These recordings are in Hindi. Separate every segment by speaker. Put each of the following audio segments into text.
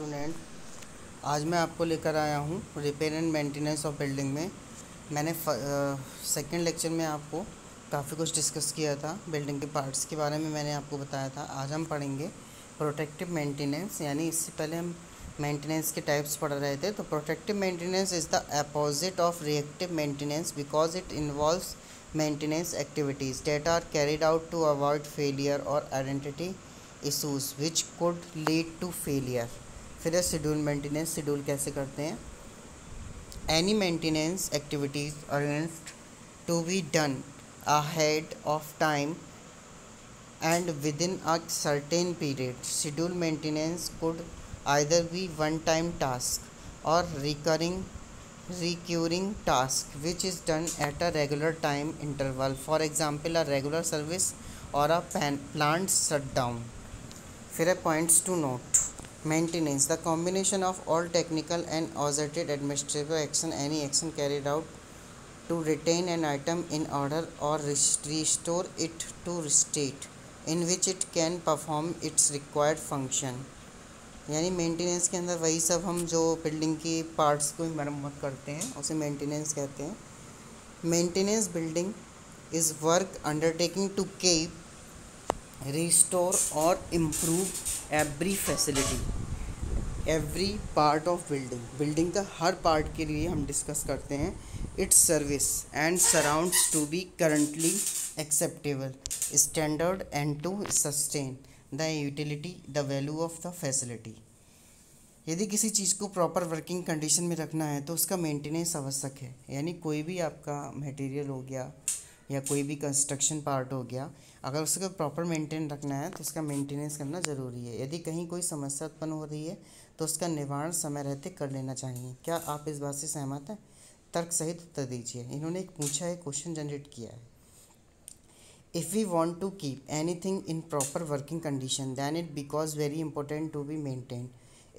Speaker 1: स्टूडेंट, आज मैं आपको लेकर आया हूँ repair and maintenance of building में। मैंने सेकंड लेक्चर में आपको काफ़ी कुछ डिस्कस किया था। बिल्डिंग के पार्ट्स के बारे में मैंने आपको बताया था। आज हम पढ़ेंगे प्रोटेक्टिव मेंटेनेंस, यानी इससे पहले हम मेंटेनेंस के टाइप्स पढ़ रहे थे। तो protective maintenance is the opposite of reactive maintenance because it involves maintenance activities that are carried out to avoid failure और identity issues which could lead to failure. फिर है शेड्यूल मेंटेनेंस। शेड्यूल कैसे करते हैं? Any maintenance activities arranged to be done ahead of time and within a certain period. Schedule maintenance could either be one time task और recurring task which is done at a regular time interval, for example a regular service or a plant shutdown. फिर है points to note. Maintenance the combination of all technical and associated administrative action, any action carried out to retain an item in order और restore it to state in which it can perform its required function. यानी मेंटेनेंस के अंदर वही सब हम जो बिल्डिंग की पार्ट्स को मरम्मत करते हैं उसे मेंटेनेंस कहते हैं। Maintenance building is work undertaking to keep restore और improve every facility, every part of building का हर पार्ट के लिए हम डिस्कस करते हैं। Its service and surrounds to be currently acceptable standard and to sustain the utility the value of the facility. यदि किसी चीज़ को प्रॉपर वर्किंग कंडीशन में रखना है तो उसका मेंटेनेंस आवश्यक है। यानी कोई भी आपका मटेरियल हो गया या कोई भी कंस्ट्रक्शन पार्ट हो गया, अगर उसको प्रॉपर मेंटेन रखना है तो उसका मेंटेनेंस करना ज़रूरी है। यदि कहीं कोई समस्या उत्पन्न हो रही है तो उसका निवारण समय रहते कर लेना चाहिए। क्या आप इस बात से सहमत हैं? तर्क सहित उत्तर दीजिए। इन्होंने एक पूछा है, क्वेश्चन जनरेट किया है। If we want to keep anything in proper working condition, then it becomes very important to be maintained.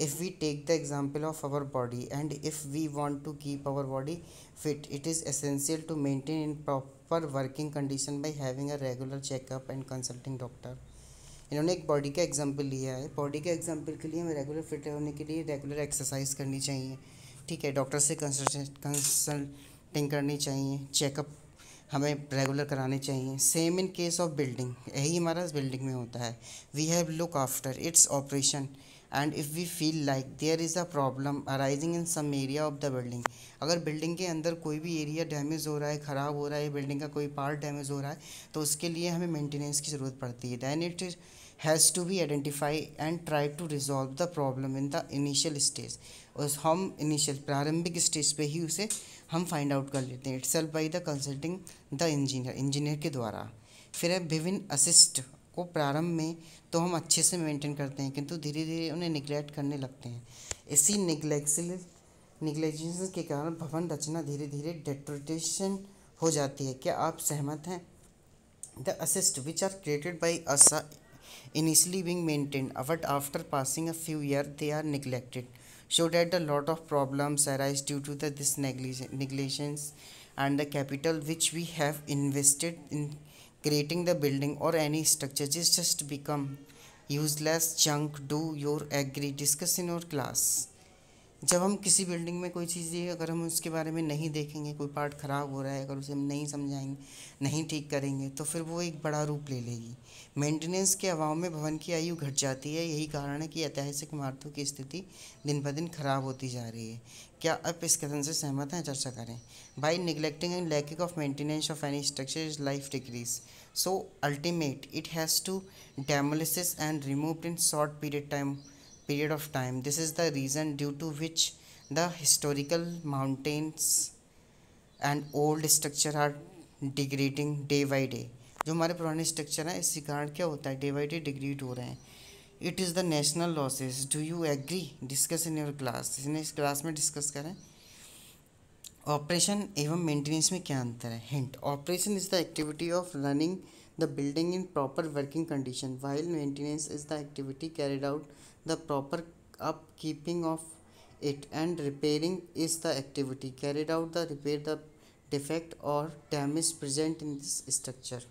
Speaker 1: If we take the example of our body, and if we want to keep our body fit, it is essential to maintain in proper working condition by having a regular checkup and consulting doctor. इन्होंने एक बॉडी का एग्जाम्पल लिया है। बॉडी के एग्जाम्पल के लिए हमें रेगुलर फिट होने के लिए रेगुलर एक्सरसाइज करनी चाहिए, ठीक है। डॉक्टर से कंसल्टिंग करनी चाहिए, चेकअप हमें रेगुलर कराने चाहिए। Same in case of building, यही हमारा बिल्डिंग में होता है। We have look after its operation and if we feel like there is a problem arising in some area of the building. अगर बिल्डिंग के अंदर कोई भी एरिया डैमेज हो रहा है, ख़राब हो रहा है, बिल्डिंग का कोई पार्ट डैमेज हो रहा है, तो उसके लिए हमें मेंटेनेंस की ज़रूरत पड़ती है। Then it has to be identify and try to resolve the problem in the initial stage. उस हम इनिशियल प्रारंभिक स्टेज पे ही उसे हम फाइंड आउट कर लेते हैं। It's self by the consulting the engineer के द्वारा। फिर है विभिन्न असिस्ट को प्रारंभ में तो हम अच्छे से मेंटेन करते हैं, किंतु धीरे धीरे उन्हें निगलेक्ट करने लगते हैं। इसी निगलेजेंस के कारण भवन रचना धीरे धीरे डेटोरेशन हो जाती है। क्या आप सहमत हैं? The assets which are created by us initially being maintained, but after passing a few years they are neglected, so that a lot of problems arise due to this negligence, and the capital which we have invested in creating the building or any structure just become useless junk. Do you agree? Discuss in your class. जब हम किसी बिल्डिंग में कोई चीज़ अगर हम उसके बारे में नहीं देखेंगे, कोई पार्ट ख़राब हो रहा है, अगर उसे हम नहीं समझाएंगे, नहीं ठीक करेंगे, तो फिर वो एक बड़ा रूप ले लेगी। मेंटेनेंस के अभाव में भवन की आयु घट जाती है। यही कारण है कि ऐतिहासिक इमारतों की स्थिति दिन ब दिन खराब होती जा रही है। क्या आप इस कथन से सहमत हैं? चर्चा करें। By neglecting and lacking of maintenance of any structure is life decrease, so ultimate it has to demolition and removed in short period of time. This is the reason due to which the historical mountains and old structure are degrading day by day. जो हमारे पुराने स्ट्रक्चर हैं इसी कारण क्या होता है, डे बाई डे डिग्रेड हो रहे हैं। It is the national losses. Do you agree? Discuss in your class. इस क्लास में डिस्कस करें। ऑपरेशन एवं मेंटेनेंस में क्या अंतर है? Hint: operation is the activity of running the building in proper working condition, while maintenance is the activity carried out the proper upkeeping of it, and repairing is the activity carried out the repair the defect or damage present in this structure.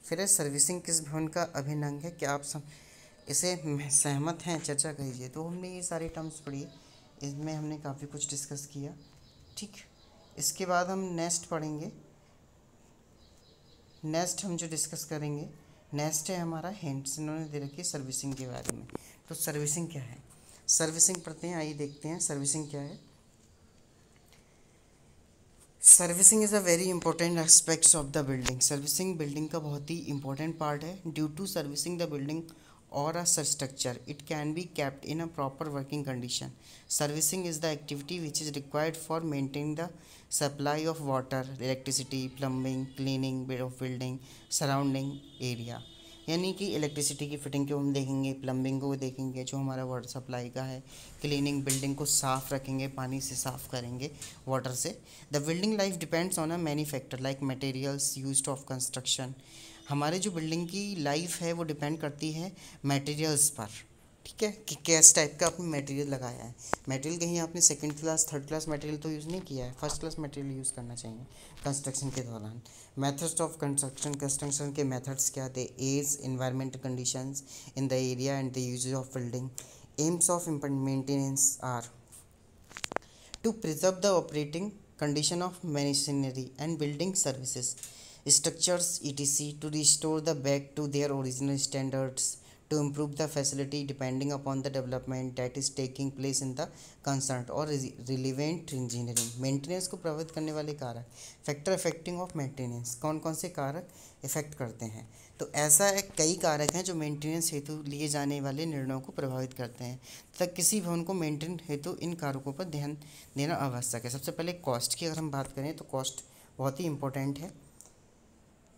Speaker 1: फिर है सर्विसिंग किस भवन का अभिन्न अंग है? क्या आप इसे सहमत हैं, चर्चा कीजिए। तो हमने ये सारे टर्म्स पढ़ी, इसमें हमने काफ़ी कुछ डिस्कस किया। ठीक, इसके बाद हम नेक्स्ट पढ़ेंगे। नेक्स्ट हम जो डिस्कस करेंगे, नेक्स्ट है हमारा हिंट्स, इन्होंने दे रखी है सर्विसिंग के बारे में। तो सर्विसिंग क्या है, सर्विसिंग पढ़ते हैं, आइए देखते हैं सर्विसिंग क्या है। Servicing is a very important aspects of the building. Servicing building का बहुत ही इंपॉर्टेंट पार्ट है। Due to servicing the building or a structure, it can be kept in a proper working condition. Servicing is the activity which is required for maintaining the supply of water, electricity, plumbing, cleaning of building, surrounding area. यानी कि इलेक्ट्रिसिटी की फिटिंग को हम देखेंगे, प्लम्बिंग को देखेंगे, जो हमारा वाटर सप्लाई का है, क्लीनिंग, बिल्डिंग को साफ़ रखेंगे, पानी से साफ़ करेंगे, वाटर से। The building life depends on a many factor like materials used of construction. हमारे जो बिल्डिंग की लाइफ है वो डिपेंड करती है मटेरियल्स पर, ठीक है, कि किस टाइप का आपने मटेरियल लगाया है। मटेरियल कहीं आपने second class third class material तो यूज़ नहीं किया है, फर्स्ट क्लास मटेरियल यूज़ करना चाहिए कंस्ट्रक्शन के दौरान। मेथड्स ऑफ कंस्ट्रक्शन के मेथड्स क्या थे, age, environmental conditions in the area and the use of building. Aims of maintenance are to preserve the operating condition of machinery and building services, structures etc. to restore the back to their original standards, to improve the facility depending upon the development that is taking place in the concerned or relevant engineering। Maintenance को प्रभावित करने वाले कारक, फैक्टर अफेक्टिंग ऑफ मेंटेनेंस, कौन कौन से कारक इफेक्ट करते हैं। तो ऐसा कई कारक हैं जो मेंटेनेंस हेतु लिए जाने वाले निर्णयों को प्रभावित करते हैं तथा किसी भवन को मेंटेन हेतु इन कारकों पर ध्यान देना आवश्यक है। सबसे पहले कॉस्ट की अगर हम बात करें तो कॉस्ट बहुत ही इंपॉर्टेंट है।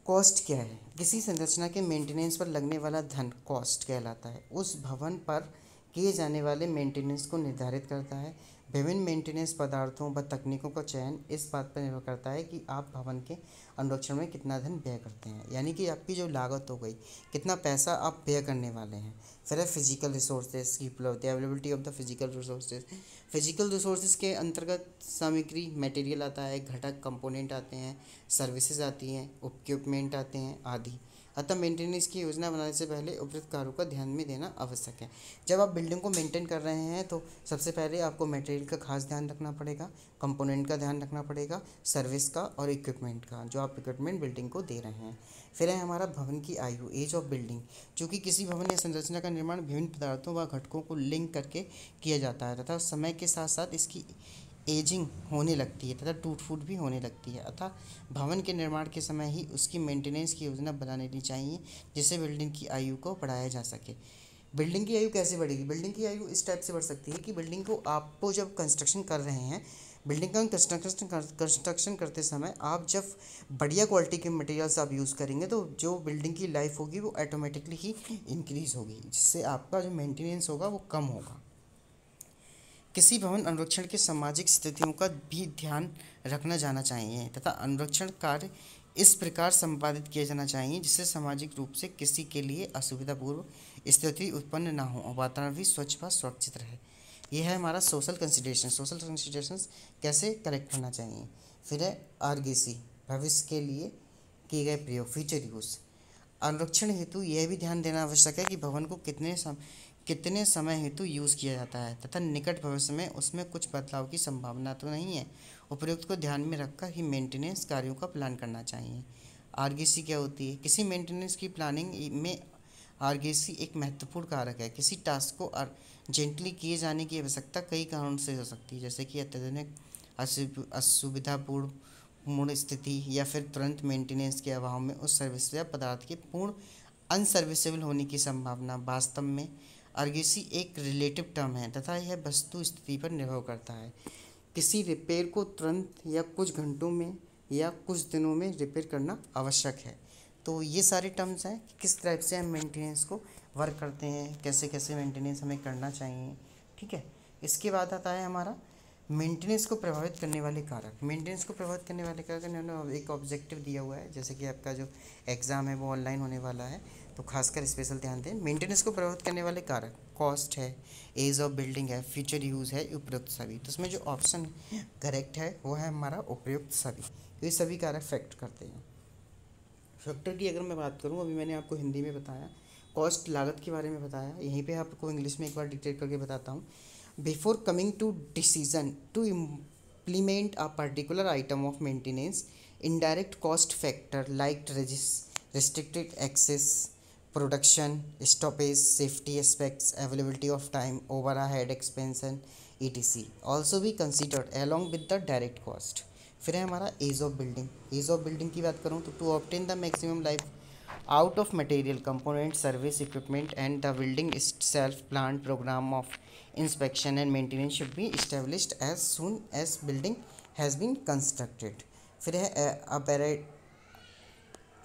Speaker 1: कॉस्ट क्या है, किसी संरचना के मेंटेनेंस पर लगने वाला धन कॉस्ट कहलाता है। उस भवन पर किए जाने वाले मेंटेनेंस को निर्धारित करता है। विभिन्न मेंटेनेंस पदार्थों व तकनीकों का चयन इस बात पर निर्भर करता है कि आप भवन के अनुरक्षण में कितना धन व्यय करते हैं, यानी कि आपकी जो लागत हो गई, कितना पैसा आप व्यय करने वाले हैं। फिर है फिजिकल रिसोर्सेज की उपलब्धि, availability of the physical resources. Physical resources के अंतर्गत सामग्री मटेरियल आता है, घटक कंपोनेंट आते हैं, सर्विसेज आती हैं, इक्विपमेंट आते हैं आदि। अतः मेंटेनेंस की योजना बनाने से पहले उपयुक्त कार्यों का ध्यान में देना आवश्यक है। जब आप बिल्डिंग को मेंटेन कर रहे हैं तो सबसे पहले आपको मटेरियल का खास ध्यान रखना पड़ेगा, कंपोनेंट का ध्यान रखना पड़ेगा, सर्विस का और इक्विपमेंट का, जो आप इक्विपमेंट बिल्डिंग को दे रहे हैं। फिर है हमारा भवन की आयु, एज ऑफ बिल्डिंग, चूँकि किसी भवन या संरचना का निर्माण विभिन्न पदार्थों व घटकों को लिंक करके किया जाता है तथा समय के साथ साथ इसकी एजिंग होने लगती है तथा टूट फूट भी होने लगती है। अतः भवन के निर्माण के समय ही उसकी मेंटेनेंस की योजना बना लेनी चाहिए जिससे बिल्डिंग की आयु को बढ़ाया जा सके। बिल्डिंग की आयु कैसे बढ़ेगी, बिल्डिंग की आयु इस टाइप से बढ़ सकती है कि बिल्डिंग को आपको जब कंस्ट्रक्शन कर रहे हैं, बिल्डिंग का कंस्ट्रक्शन करते समय आप जब बढ़िया क्वालिटी के मटेरियल्स आप यूज़ करेंगे तो जो बिल्डिंग की लाइफ होगी वो ऑटोमेटिकली ही इंक्रीज़ होगी, जिससे आपका जो मेंटेनेंस होगा वो कम होगा। किसी भवन अनुरक्षण के सामाजिक स्थितियों का भी ध्यान रखना जाना चाहिए तथा अनुरक्षण कार्य इस प्रकार संपादित किया जाना चाहिए जिससे सामाजिक रूप से किसी के लिए असुविधापूर्व स्थिति उत्पन्न ना हो और वातावरण भी स्वच्छ व सुरक्षित रहे। यह है हमारा सोशल कंसिडरेशन। सोशल कंसिडरेशंस कैसे करेक्ट करना चाहिए। फिर है आरगीसी, भविष्य के लिए किए गए प्रयोग, फ्यूचर यूज़। अनुरक्षण हेतु यह भी ध्यान देना आवश्यक है कि भवन को कितने समय हेतु यूज़ किया जाता है तथा निकट भविष्य में उसमें कुछ बदलाव की संभावना तो नहीं है। उपयुक्त को ध्यान में रखकर ही मेंटेनेंस कार्यों का प्लान करना चाहिए। आरगीसी क्या होती है, किसी मेंटेनेंस की प्लानिंग में आरगीसी एक महत्वपूर्ण कारक है। किसी टास्क को अर्जेंटली किए जाने की आवश्यकता कई कारणों से हो सकती है, जैसे कि अत्यधिक असुविधापूर्ण स्थिति या फिर तुरंत मेंटेनेंस के अभाव में उस सर्विस या पदार्थ के पूर्ण अनसर्विसेबल होने की संभावना। वास्तव में आरगीसी एक रिलेटिव टर्म है तथा यह वस्तु स्थिति पर निर्भर करता है। किसी रिपेयर को तुरंत या कुछ घंटों में या कुछ दिनों में रिपेयर करना आवश्यक है। तो ये सारे टर्म्स हैं कि किस टाइप से हम मेंटेनेंस को वर्क करते हैं, कैसे कैसे मेंटेनेंस हमें करना चाहिए, ठीक है। इसके बाद आता है हमारा मेंटेनेंस को प्रभावित करने वाले कारक। मेंटेनेंस को प्रभावित करने वाले कारक इन्होंने एक ऑब्जेक्टिव दिया हुआ है, जैसे कि आपका जो एग्ज़ाम है वो ऑनलाइन होने वाला है तो खासकर स्पेशल ध्यान दें। मेंटेनेंस को प्रभावित करने वाले कारक कॉस्ट है, एज ऑफ बिल्डिंग है, फ्यूचर यूज़ है, उपयुक्त सभी। तो उसमें जो ऑप्शन करेक्ट है वो है हमारा उपयुक्त सभी। तो ये सभी कारक फैक्ट करते हैं। फैक्टर की अगर मैं बात करूँ, अभी मैंने आपको हिंदी में बताया, कॉस्ट लागत के बारे में बताया, यहीं पे आपको इंग्लिश में एक बार डिटेल करके बताता हूँ. Before coming to decision to implement a particular item of maintenance, indirect cost factor like restricted access, production stoppage, safety aspects, availability of time, overhead expansion, etc. also be considered along with the direct cost. फिर है हमारा age of building. Age of building की बात करूँ तो to obtain the maximum life out of material component service equipment and the building itself, plant program of inspection and maintenance should be established as soon as building has been constructed. फिर है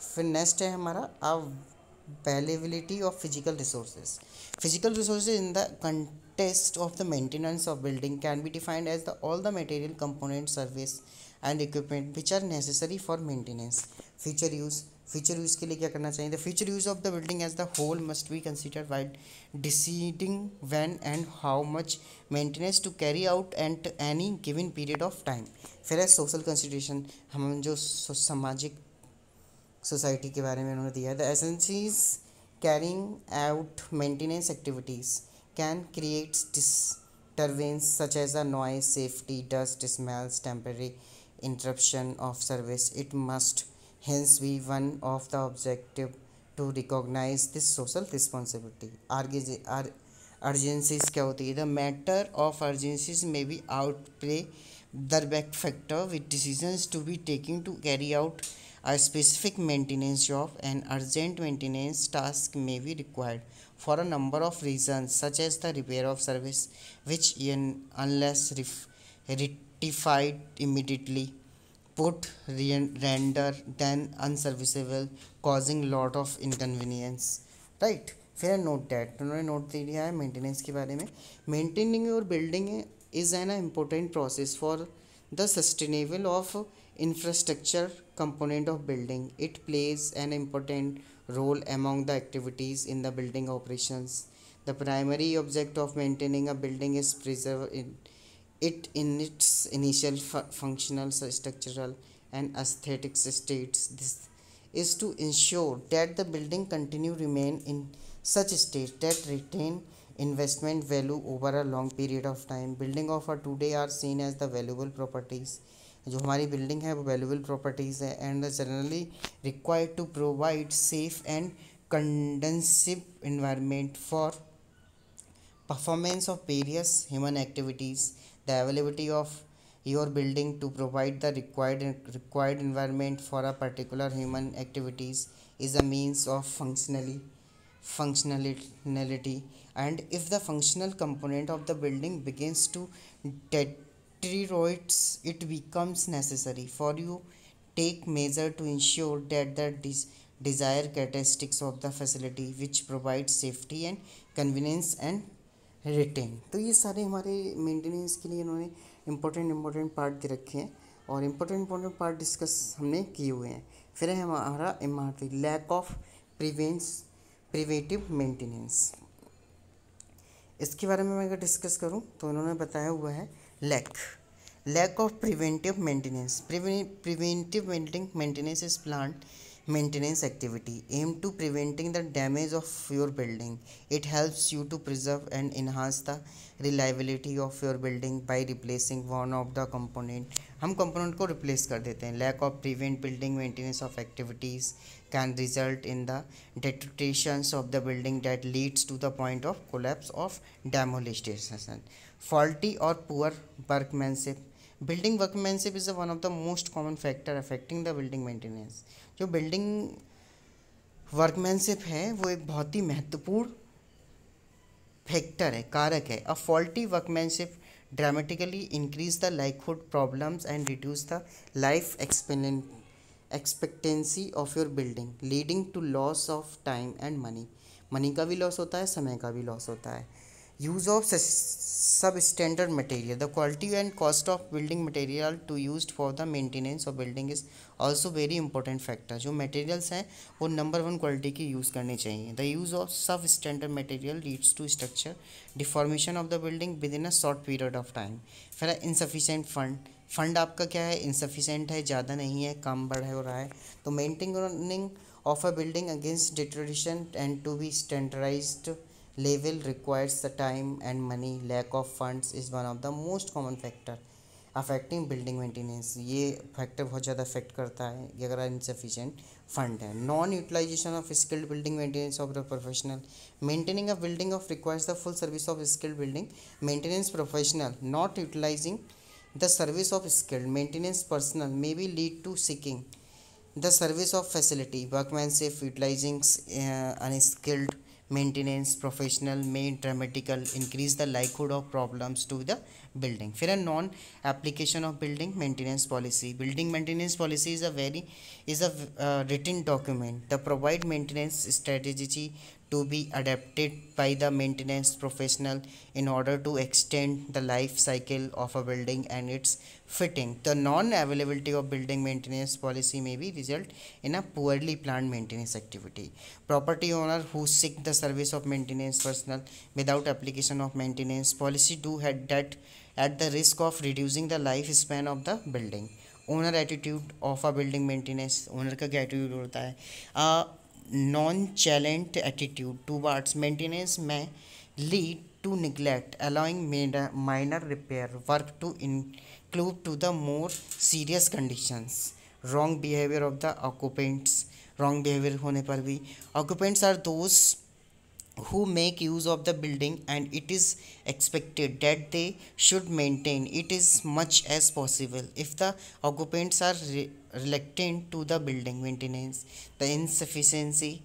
Speaker 1: फिर नेक्स्ट है हमारा availability of physical resources in the context of the maintenance of building can be defined as the all the material component service and equipment which are necessary for maintenance. Future use के लिए क्या करना चाहिए? The future use of the building as the whole must be considered while deciding when and how much maintenance to carry out at any given period of time. फिर है सोशल कंसिडरेशन. हम जो सामाजिक सोसाइटी के बारे में उन्होंने दिया है. The agencies carrying out maintenance activities can create disturbance such as a noise, safety, dust, smells, temporary interruption of service. It must hence be one of the objective to recognize this social responsibility. Urgencies क्या होती है? The matter of urgencies may be outplay the back factor with decisions to be taken to carry out a specific maintenance job. An urgent maintenance task may be required for a number of reasons such as the repair of service which unless rectified immediately put render then unserviceable causing lot of inconvenience. Right. फिर नोट डैट उन्होंने नोट दे दिया है मेंटेनेंस के बारे में. Maintaining your building is an important process for the sustainable of infrastructure component of building. It plays an important role among the activities in the building operations. The primary object of maintaining a building is preserve it in its initial functional, structural and aesthetic states. This is to ensure that the building continue remain in such state that retain investment value over a long period of time. Building of a today are seen as the valuable properties. जो हमारी बिल्डिंग है वो वैल्यूबल प्रॉपर्टीज़ है and generally required to provide safe and conducive environment for performance of various human activities. The availability of your building to provide the required environment for a particular human activities is a means of functionality, and if the functional component of the building begins to deteriorate, it becomes necessary for you take measure to ensure that the desired characteristics of the facility which provides safety and convenience and retain. तो ये सारे हमारे मेंटेनेंस के लिए इन्होंने इम्पोर्टेंट पार्ट दे रखे हैं और इम्पोर्टेंट पार्ट डिस्कस हमने किए हुए हैं. फिर है हमारा MRP, lack of preventive maintenance. इसके बारे में मैं अगर डिस्कस करूं तो इन्होंने बताया हुआ है lack of preventive maintenance. Preventive maintenance is plant maintenance activity aimed to preventing the damage of your building. It helps you to preserve and enhance the reliability of your building by replacing one of the component. हम component को replace कर देते हैं. Lack of prevent building maintenance of activities can result in the deterioration of the building that leads to the point of collapse of demolition. Faulty or poor workmanship. Building workmanship is one of the most common factor affecting the building maintenance. जो बिल्डिंग वर्कमैनशिप है वो एक बहुत ही महत्वपूर्ण फैक्टर है, कारक है. A faulty workmanship dramatically increase the livelihood problems and reduce the life expectancy of your building leading to loss of time and money का भी लॉस होता है, समय का भी लॉस होता है. Use of substandard material. The quality and cost of building material to used for the maintenance of building is also very important factor. जो materials हैं वो नंबर 1 क्वालिटी की यूज़ करनी चाहिए. The use of substandard material leads to structure deformation of the building within a short period of time. फिर insufficient फंड आपका क्या है, insufficient है, ज़्यादा नहीं है, कम बढ़ हो रहा है. तो maintaining of a building against deterioration and to be standardized level requires the time and money. Lack of funds is one of the most common factor affecting building maintenance. ये फैक्टर बहुत ज़्यादा अफेक्ट करता है कि अगर इनसफिशिएंट फंड है. Non utilization of skilled building maintenance of the professional. Maintaining a building of requires the full service of skilled building maintenance professional. Not utilizing the service of skilled maintenance personnel may be lead to seeking the service of facility workmanship. Utilizing unskilled maintenance professional may dramatically increase the likelihood of problems to the building. फिर non application of building maintenance policy. Building maintenance policy is a written document that provide maintenance strategy to be adapted by the maintenance professional in order to extend the life cycle of a building and its fitting. The non-availability of building maintenance policy may be result in a poorly planned maintenance activity. Property owner who seek the service of maintenance personnel without application of maintenance policy do had that at the risk of reducing the lifespan of the building. Owner attitude of a building maintenance. Owner का क्या attitude होता है? Non-chalant attitude towards maintenance may lead to neglect, allowing minor repair work to include to the more serious conditions. Wrong behavior of the occupants. Wrong behavior होने पर भी occupants are those who make use of the building and it is expected that they should maintain it as much as possible. If the occupants are reluctant to the building maintenance, the insufficiency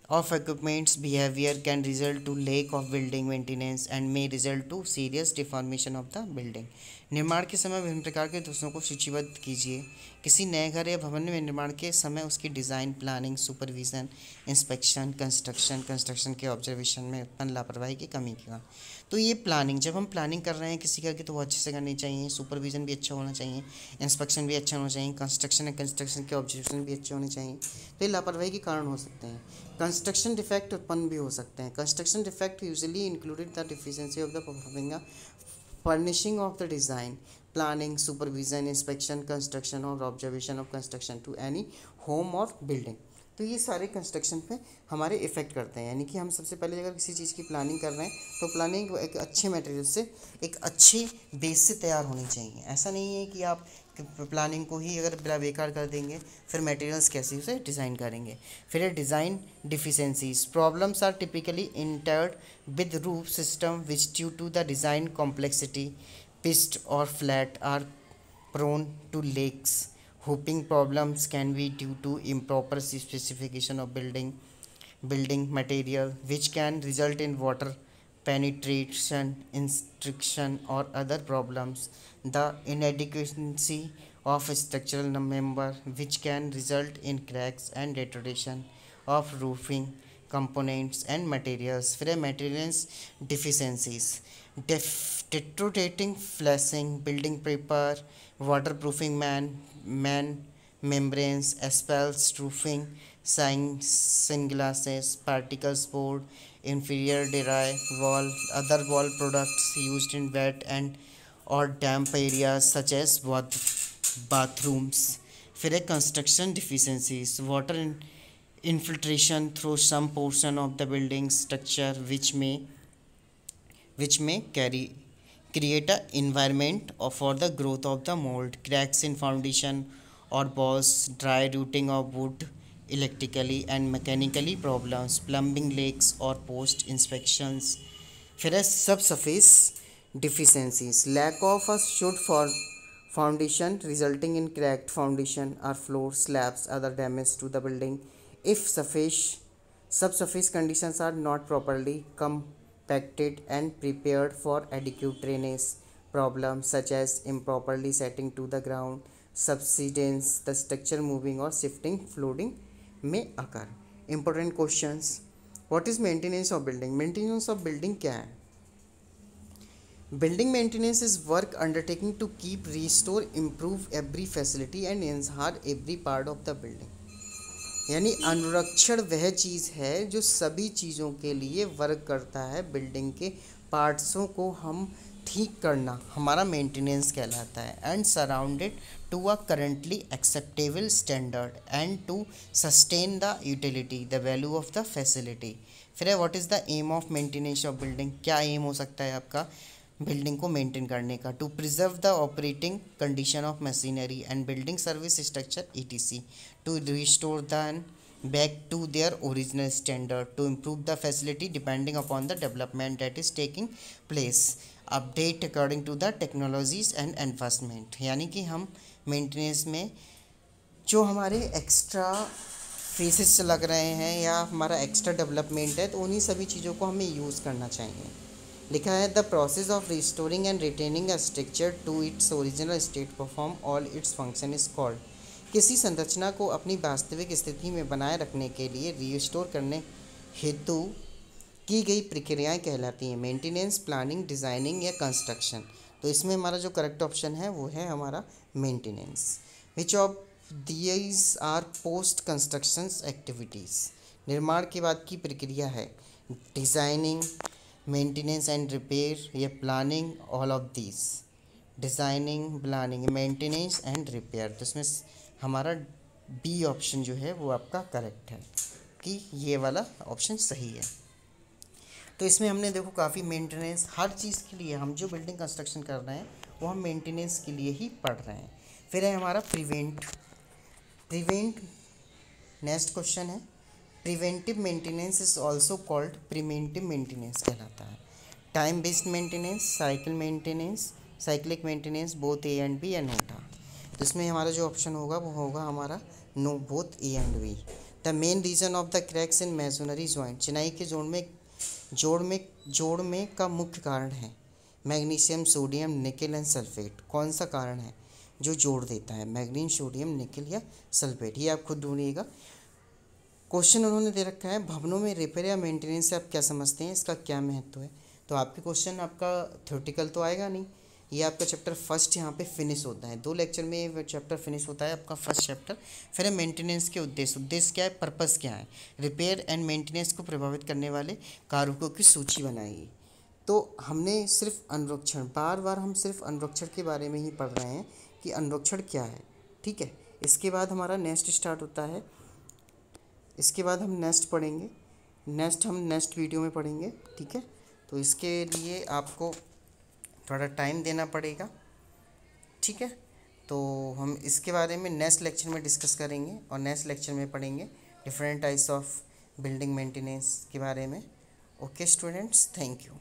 Speaker 1: of occupants behavior can result to lack of building maintenance and may result to serious deformation of the building. निर्माण के समय विभिन्न प्रकार के दोषों को सूचीबद्ध कीजिए. किसी नए घर या भवन में निर्माण के समय उसकी design, planning, supervision, inspection, construction के ऑब्जर्वेशन में उत्पन्न लापरवाही की कमी का. तो ये प्लानिंग, जब हम प्लानिंग कर रहे हैं किसी घर की तो वो अच्छे से करनी चाहिए. सुपरविज़न भी अच्छा होना चाहिए, इंस्पेक्शन भी अच्छा होना चाहिए, कंस्ट्रक्शन के ऑब्जर्वेशन भी अच्छे होने चाहिए. तो ये लापरवाही के कारण हो सकते हैं. कंस्ट्रक्शन डिफेक्ट उत्पन्न भी हो सकते हैं. Construction defect usually included the deficiency of the performing furnishing of the design, planning, supervision, inspection, construction or observation of construction to any home or building. तो ये सारे कंस्ट्रक्शन पे हमारे इफ़ेक्ट करते हैं. यानी कि हम सबसे पहले अगर किसी चीज़ की प्लानिंग कर रहे हैं तो प्लानिंग एक अच्छे मटेरियल से, एक अच्छे बेस से तैयार होनी चाहिए. ऐसा नहीं है कि आप प्लानिंग को ही अगर बेकार कर देंगे फिर मटेरियल्स कैसे उसे डिज़ाइन करेंगे. फिर design deficiencies. Problems are typically entered with roof system which due to the design complexity pitched or flat are prone to leaks. Hooping problems can be due to improper specification of building material which can result in water penetration, intrusion or other problems. The inadequacy of structural member which can result in cracks and deterioration of roofing components and materials. फिर materials deficiencies. Deteriorating flashing, building paper, waterproofing membranes, asphalt roofing, sunglasses, particles board, inferior dry wall, other wall products used in wet and or damp areas such as bathrooms. फिर है construction deficiencies. Water infiltration through some portion of the building structure which may create an environment for the growth of the mold. Cracks in foundation or walls, dry rooting of wood, electrically and mechanically problems, plumbing leaks or post inspections. फिर है subsurface deficiencies. Lack of a should for foundation resulting in cracked foundation or floor slabs, other damage to the building. If subsurface conditions are not properly compacted and prepared for adequate drainage, problems such as improperly setting to the ground, subsidence, the structure moving or shifting flooding may occur. Important questions. What is maintenance of building? Maintenance of building क्या है? Building maintenance is work undertaking to keep, restore, improve every facility and enhance every part of the building. यानी अनुरक्षण वह चीज़ है जो सभी चीज़ों के लिए वर्क करता है. बिल्डिंग के पार्ट्सों को हम ठीक करना हमारा मेंटेनेंस कहलाता है। And surrounded to a currently acceptable standard and to sustain the utility the value of the facility. फिर है what is the aim of maintenance of building, क्या एम हो सकता है आपका बिल्डिंग को मेंटेन करने का। To preserve the operating condition of machinery and building service structure ETC, to restore the back to their original standard, to improve the facility depending upon the development that is taking place, update according to the technologies and advancement। यानी कि हम मेंटेनेंस में जो हमारे एक्स्ट्रा फेसेस लग रहे हैं या हमारा एक्स्ट्रा डेवलपमेंट है तो उन्हीं सभी चीज़ों को हमें यूज़ करना चाहिए। लिखा है the process of restoring and retaining a structure to its original state perform all its function is called. किसी संरचना को अपनी वास्तविक स्थिति में बनाए रखने के लिए रिस्टोर करने हेतु की गई प्रक्रियाएं कहलाती हैं मेंटेनेंस, प्लानिंग, डिज़ाइनिंग या कंस्ट्रक्शन। तो इसमें हमारा जो करेक्ट ऑप्शन है वो है हमारा maintenance. Which of these R post construction activities, निर्माण के बाद की प्रक्रिया है डिज़ाइनिंग, मेंटेनेंस एंड रिपेयर या planning, all of these. Designing, planning, maintenance and repair, तो इसमें हमारा बी ऑप्शन जो है वो आपका करेक्ट है कि ये वाला ऑप्शन सही है। तो इसमें हमने देखो काफ़ी मेंटेनेंस, हर चीज़ के लिए हम जो बिल्डिंग कंस्ट्रक्शन कर रहे हैं वो हम मेंटेनेंस के लिए ही पढ़ रहे हैं। फिर है हमारा प्रिवेंट। नेक्स्ट क्वेश्चन है preventive maintenance is also called preventive maintenance कहलाता है। Time based maintenance, cyclic maintenance, both A and B या नोटा। तो इसमें हमारा जो ऑप्शन होगा वो होगा हमारा no, both A and B. The main reason of the cracks in masonry joint, चिनाई के जोड़ में का मुख्य कारण है magnesium, sodium, nickel and sulphate. कौन सा कारण है जो जोड़ देता है, मैग्नीशियम, सोडियम, निकेल या सल्फेट, ये आप खुद ढूंढिएगा। क्वेश्चन उन्होंने दे रखा है भवनों में रिपेयर या मेंटेनेंस से आप क्या समझते हैं, इसका क्या महत्व है। तो आपके क्वेश्चन आपका थ्योरेटिकल तो आएगा नहीं, ये आपका चैप्टर फर्स्ट यहाँ पे फिनिश होता है। 2 लेक्चर में ये चैप्टर फिनिश होता है आपका फर्स्ट चैप्टर। फिर है मेंटेनेंस के उद्देश्य क्या है, पर्पस क्या है। रिपेयर एंड मेंटेनेंस को प्रभावित करने वाले कारकों की सूची बनाइए। तो हमने सिर्फ अनुरक्षण, बार हम सिर्फ अनुरक्षण के बारे में ही पढ़ रहे हैं कि अनुरक्षण क्या है, ठीक है। इसके बाद हमारा नेक्स्ट स्टार्ट होता है, इसके बाद हम नेक्स्ट पढ़ेंगे, नेक्स्ट वीडियो में पढ़ेंगे, ठीक है। तो इसके लिए आपको थोड़ा टाइम देना पड़ेगा, ठीक है। तो हम इसके बारे में नेक्स्ट लेक्चर में डिस्कस करेंगे और नेक्स्ट लेक्चर में पढ़ेंगे different types of building maintenance के बारे में। Okay students, thank you.